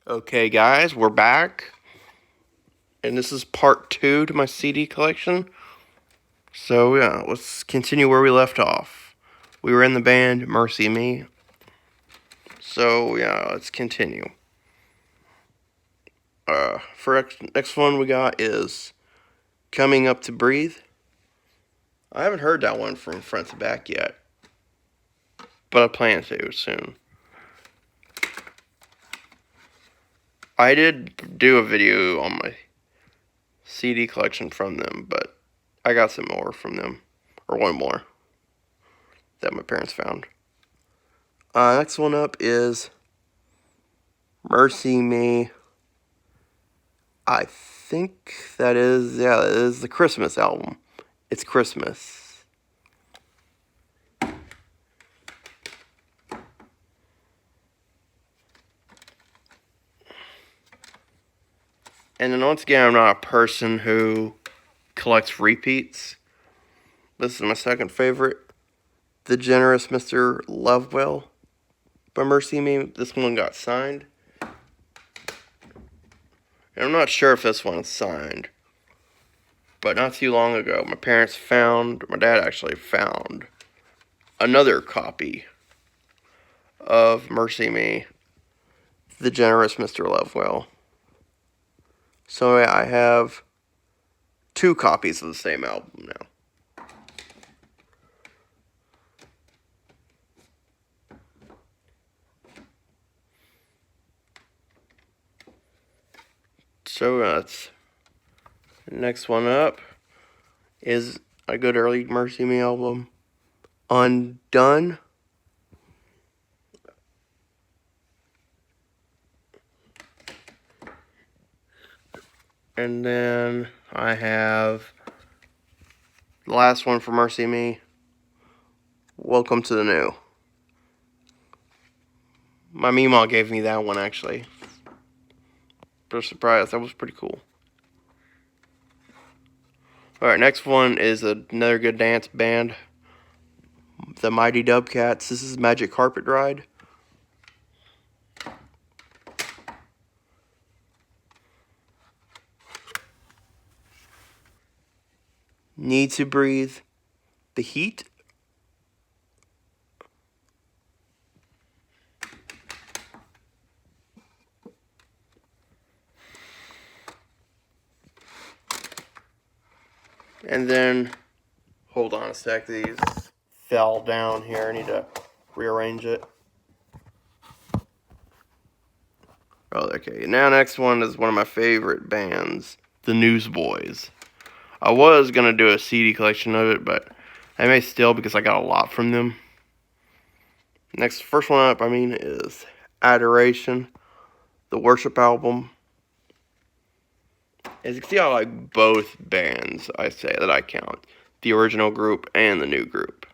Okay, guys, we're back, and this is part 2 to my CD collection. So, yeah, let's continue where we left off. We were in the band Mercy Me. So, yeah, let's continue. For next one we got is Coming Up to Breathe. I haven't heard that one from front to back yet, but I plan to soon. I did do a video on my CD collection from them, but I got some more from them, or one more that my parents found. Next one up is Mercy Me. I think that is the Christmas album. It's Christmas. And then once again, I'm not a person who collects repeats. This is my second favorite. The Generous Mr. Lovewell by Mercy Me. This one got signed. And I'm not sure if this one's signed. But not too long ago, my dad actually found another copy of Mercy Me, The Generous Mr. Lovewell. So I have 2 copies of the same album now. So that's next one up is a good early Mercy Me album, Undone. And then I have the last one for Mercy Me, Welcome to the New. My Meemaw gave me that one, actually. For a surprise, that was pretty cool. Alright, next one is another good dance band, the Mighty Dubcats. This is Magic Carpet Ride. Need to Breathe, The Heat. And then, hold on a sec, these fell down here. I need to rearrange it. Oh, okay. Now, next one is one of my favorite bands, the Newsboys. I was going to do a CD collection of it, but I may still because I got a lot from them. First one up, is Adoration, the Worship album. As you can see, I like both bands, I say, that I count. The original group and the new group.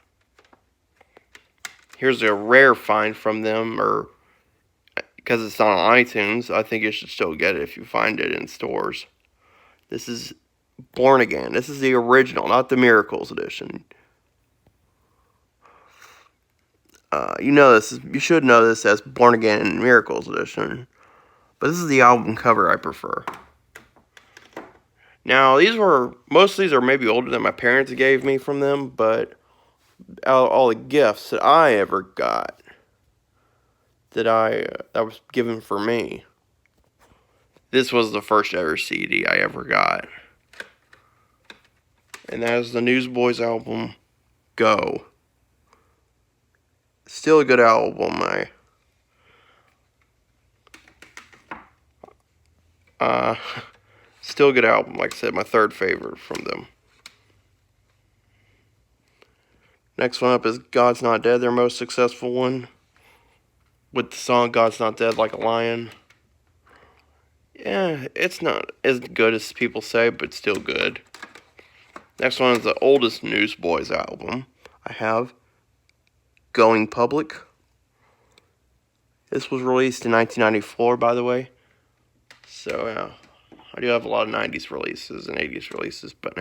Here's a rare find from them, or because it's not on iTunes, I think you should still get it if you find it in stores. This is Born Again. This is the original, not the Miracles edition. You should know this as Born Again and Miracles edition. But this is the album cover I prefer. Now, most of these are maybe older than my parents gave me from them, but all the gifts that I ever got, that was given for me, this was the first ever CD I ever got. And that is the Newsboys album, Go. Still a good album. Still a good album. Like I said, my third favorite from them. Next one up is God's Not Dead, their most successful one, with the song God's Not Dead Like a Lion. Yeah, it's not as good as people say, but still good. Next one is the oldest Newsboys album I have, Going Public. This was released in 1994, by the way. So, yeah, I do have a lot of 90s releases and 80s releases, but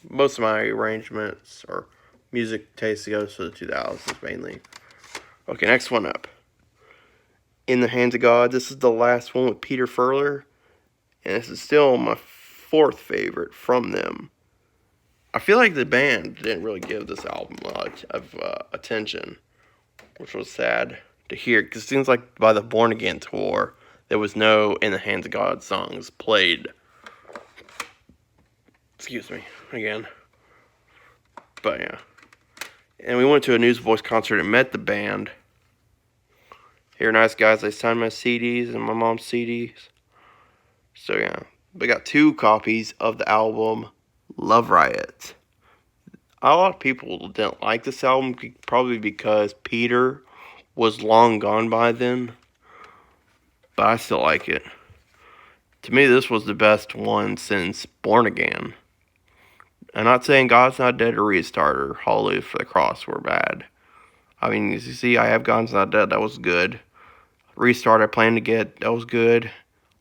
most of my arrangements or music taste goes to the 2000s mainly. Okay, next one up. In the Hands of God. This is the last one with Peter Furler, and this is still my fourth favorite from them. I feel like the band didn't really give this album a lot of attention, which was sad to hear, because it seems like by the Born Again tour, there was no In the Hands of God songs played. Excuse me, again. But yeah. And we went to a Newsboys concert and met the band. They were nice guys. They signed my CDs and my mom's CDs. So yeah. We got 2 copies of the album Love Riot. A lot of people didn't like this album, probably because Peter was long gone by then. But I still like it. To me, this was the best one since Born Again. I'm not saying God's Not Dead or Restart or Hallelujah for the Cross were bad. I mean, as you see, I have God's Not Dead. That was good. Restart I plan to get. That was good.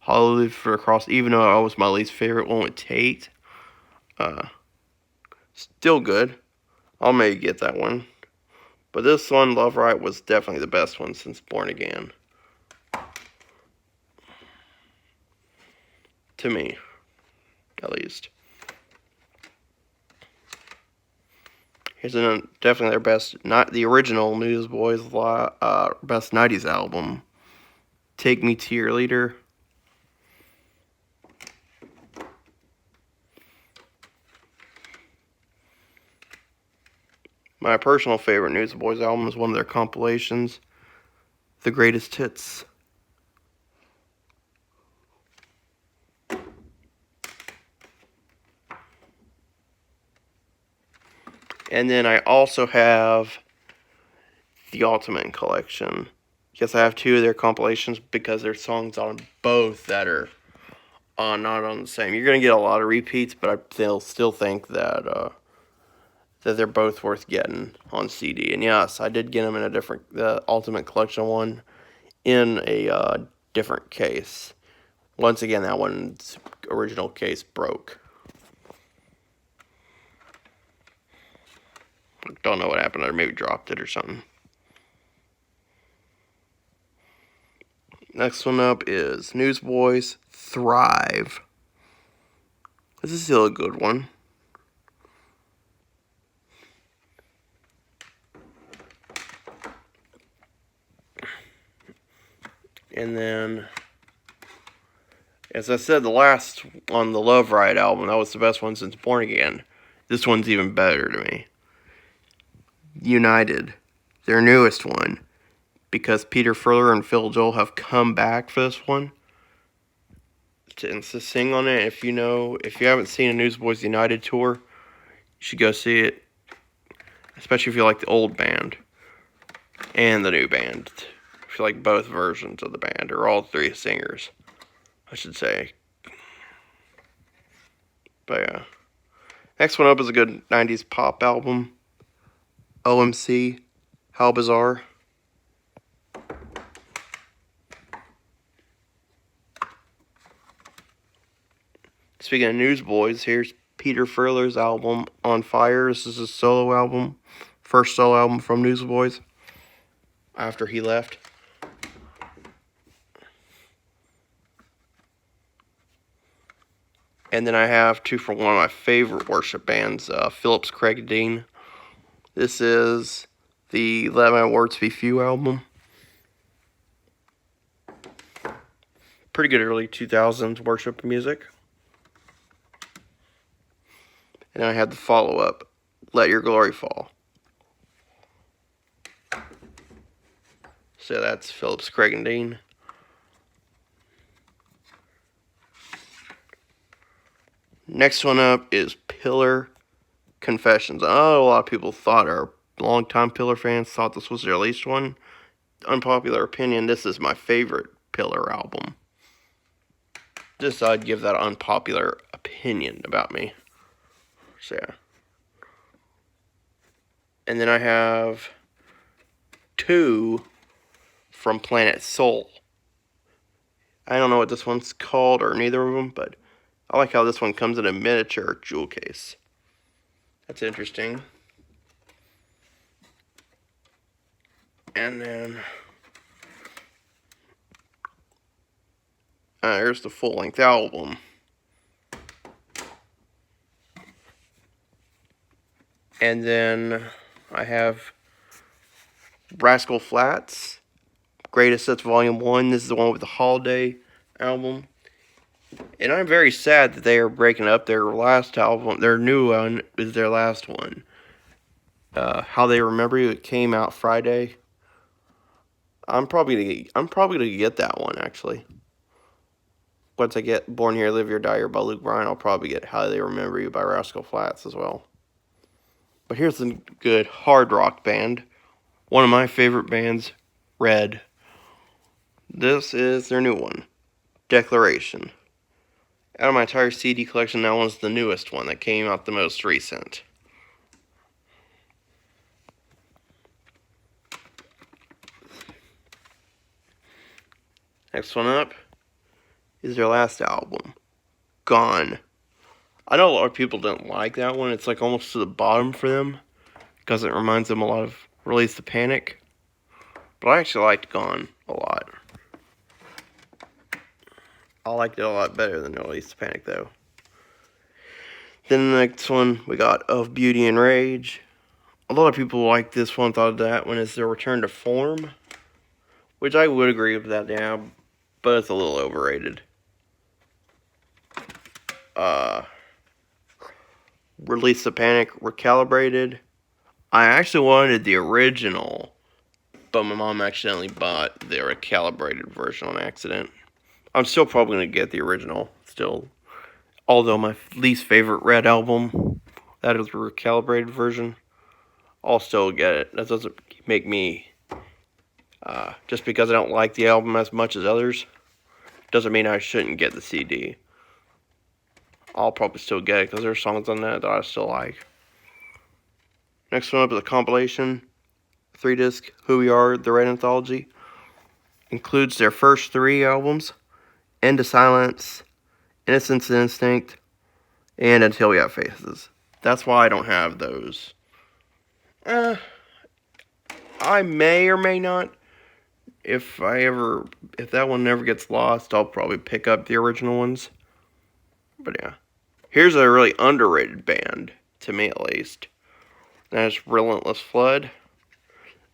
Hallelujah for the Cross, even though that was my least favorite one with Tate. Still good. I'll maybe get that one. But this one, Love Right, was definitely the best one since Born Again. To me, at least. Here's definitely their best, not the original Newsboys, best 90s album. Take Me to Your Leader. My personal favorite Newsboys album is one of their compilations, The Greatest Hits. And then I also have the Ultimate Collection. Yes, I have 2 of their compilations because there's songs on both that are not on the same. You're going to get a lot of repeats, but I still think that they're both worth getting on CD. And yes, I did get them in the Ultimate Collection one in a different case. Once again, that one's original case broke. Don't know what happened. I maybe dropped it or something. Next one up is Newsboys Thrive. This is still a good one. And then, as I said, the last on the Love Ride album, that was the best one since Born Again. This one's even better to me. United, their newest one, because Peter Furler and Phil Joel have come back for this one to sing on it. If you haven't seen a Newsboys United tour, you should go see it, especially if you like the old band and the new band. If you like both versions of the band, or all 3 singers, I should say. But yeah. Next one up is a good 90s pop album, OMC, How Bizarre. Speaking of Newsboys, here's Peter Furler's album, On Fire. This is his solo album, first solo album from Newsboys after he left. And then I have 2 from one of my favorite worship bands, Phillips Craig Dean. This is the Let My Words Be Few album. Pretty good early 2000s worship music. And I had the follow-up, Let Your Glory Fall. So that's Phillips Craig Dean. Next one up is Pillar Confessions. Oh, a lot of people longtime Pillar fans thought this was their least one. Unpopular opinion, this is my favorite Pillar album. Just I'd give that unpopular opinion about me. So yeah. And then I have 2 from Planet Soul. I don't know what this one's called or neither of them, but I like how this one comes in a miniature jewel case. That's interesting. And then Here's the full-length album. And then I have Rascal Flats, Greatest Hits Volume 1. This is the one with the Holiday album. And I'm very sad that they are breaking up their last album. Their new one is their last one. How They Remember You. It came out Friday. I'm probably gonna get that one actually. Once I get Born Here, Live Here, Die Here by Luke Bryan, I'll probably get How They Remember You by Rascal Flats as well. But here's a good hard rock band. One of my favorite bands, Red. This is their new one, Declaration. Out of my entire CD collection, that one's the newest one that came out the most recent. Next one up is their last album, Gone. I know a lot of people didn't like that one. It's like almost to the bottom for them because it reminds them a lot of Release the Panic. But I actually liked Gone a lot. I liked it a lot better than Release the Panic though. Then the next one we got Of Beauty and Rage. A lot of people like this one, thought that one is their return to form. Which I would agree with that, yeah, but it's a little overrated. Release the Panic, Recalibrated. I actually wanted the original, but my mom accidentally bought the recalibrated version on accident. I'm still probably going to get the original, still. Although my least favorite Red album, that is the recalibrated version, I'll still get it. That doesn't make me, just because I don't like the album as much as others, doesn't mean I shouldn't get the CD. I'll probably still get it because there's songs on that I still like. Next one up is a compilation, 3-disc, Who We Are, The Red Anthology. Includes their first 3 albums, Into Silence, Innocence and Instinct, and Until We Have Faces. That's why I don't have those. I may or may not. If that one never gets lost, I'll probably pick up the original ones. But yeah. Here's a really underrated band, to me at least. That's Relentless Flood.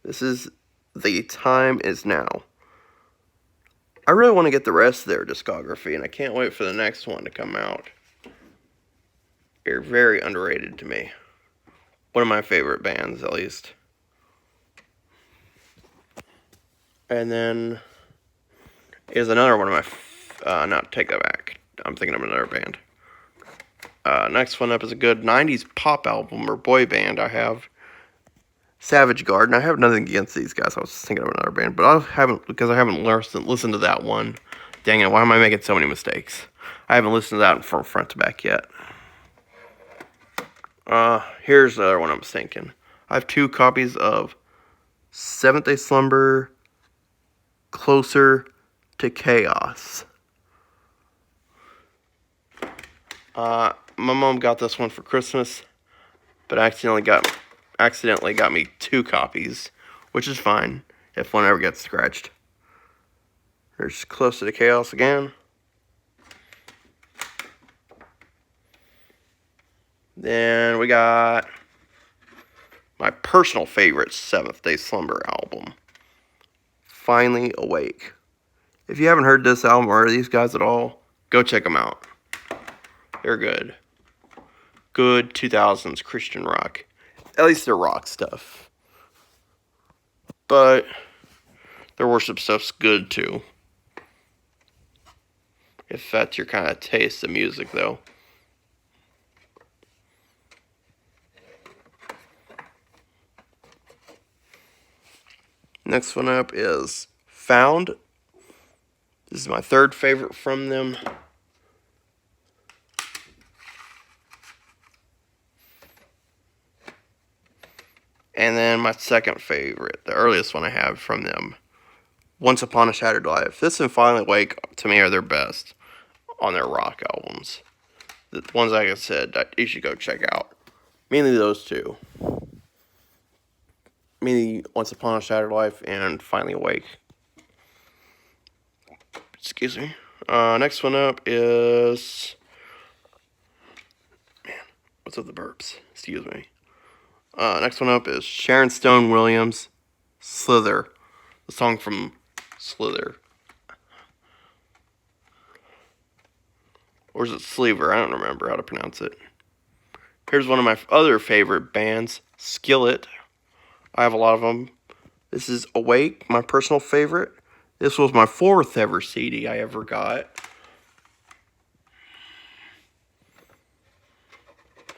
This is The Time Is Now. I really want to get the rest of their discography, and I can't wait for the next one to come out. They're very underrated to me. One of my favorite bands, at least. And then is another one of my, not take that back. I'm thinking of another band. Next one up is a good 90s pop album or boy band. I have Savage Garden. I have nothing against these guys. I was thinking of another band, but I haven't listened to that one. Dang it, why am I making so many mistakes? I haven't listened to that from front to back yet. Here's the other one I'm thinking. I have 2 copies of Seventh Day Slumber, Closer to Chaos. My mom got this one for Christmas, but accidentally got me 2 copies, which is fine if one ever gets scratched. There's Closer to Chaos again. Then we got my personal favorite Seventh Day Slumber album, Finally Awake. If you haven't heard this album or these guys at all, go check them out. They're good. Good 2000s Christian rock. At least their rock stuff. But their worship stuff's good too. If that's your kind of taste of music, though. Next one up is Found. This is my 3rd favorite from them. And then my 2nd favorite, the earliest one I have from them, Once Upon a Shattered Life. This and Finally Awake, to me, are their best on their rock albums. The ones, like I said, that you should go check out. Mainly those 2. Mainly Once Upon a Shattered Life and Finally Awake. Excuse me. Next one up is... Man, what's with the burps? Excuse me. Next one up is Sharon Stone Williams, Slither. The song from Slither. Or is it Sleever? I don't remember how to pronounce it. Here's one of my other favorite bands, Skillet. I have a lot of them. This is Awake, my personal favorite. This was my 4th ever CD I ever got.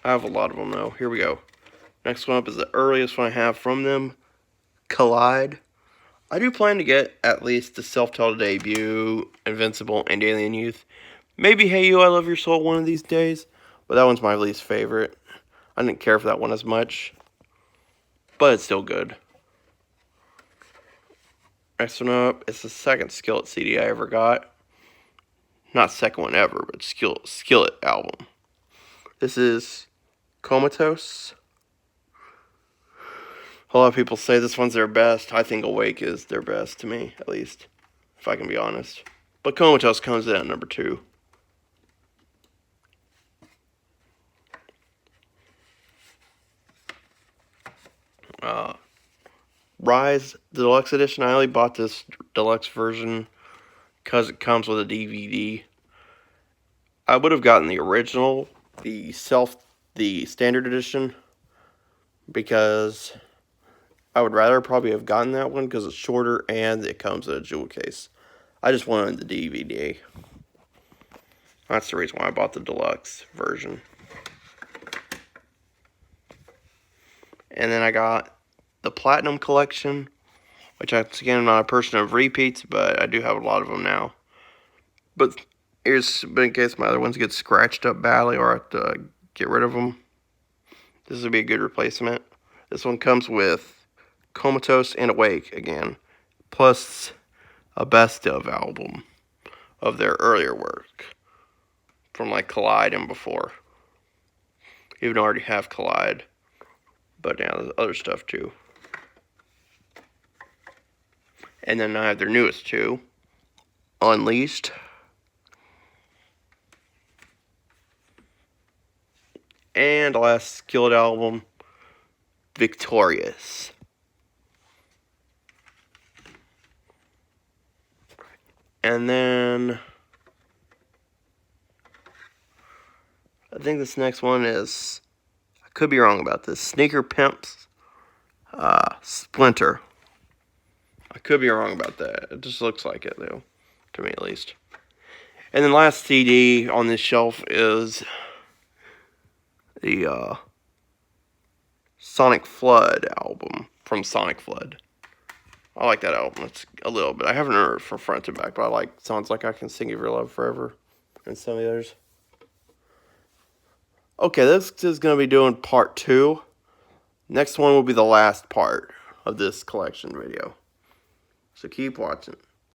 I have a lot of them though. Here we go. Next one up is the earliest one I have from them, Collide. I do plan to get at least the self-titled debut, Invincible, and Alien Youth. Maybe Hey You, I Love Your Soul one of these days, but that one's my least favorite. I didn't care for that one as much, but it's still good. Next one up, it's the second Skillet CD I ever got. Not second one ever, but Skillet album. This is Comatose. A lot of people say this one's their best. I think Awake is their best to me, at least, if I can be honest. But Comatose comes in at number 2. Rise, the deluxe edition. I only bought this deluxe version because it comes with a DVD. I would have gotten the original, the standard edition, because I would rather probably have gotten that one because it's shorter and it comes in a jewel case. I just wanted the DVD. That's the reason why I bought the deluxe version. And then I got the Platinum Collection, which again, I'm not a person of repeats, but I do have a lot of them now. But in case my other ones get scratched up badly or I have to get rid of them, this would be a good replacement. This one comes with Comatose and Awake again, plus a best of album of their earlier work from like Collide and before. Even though I already have Collide, but now there's other stuff too. And then I have their newest two, Unleashed and the last Skillet album, Victorious. And then I think this next one is, I could be wrong about this, Sneaker Pimps Splinter. I could be wrong about that. It just looks like it, though, to me at least. And then last CD on this shelf is the Sonic Flood album from Sonic Flood. I like that album. It's a little bit. I haven't heard it from front to back, but I like Sounds Like I Can Sing of Your Love Forever and some of the others. Okay, this is going to be doing part 2. Next one will be the last part of this collection video. So keep watching.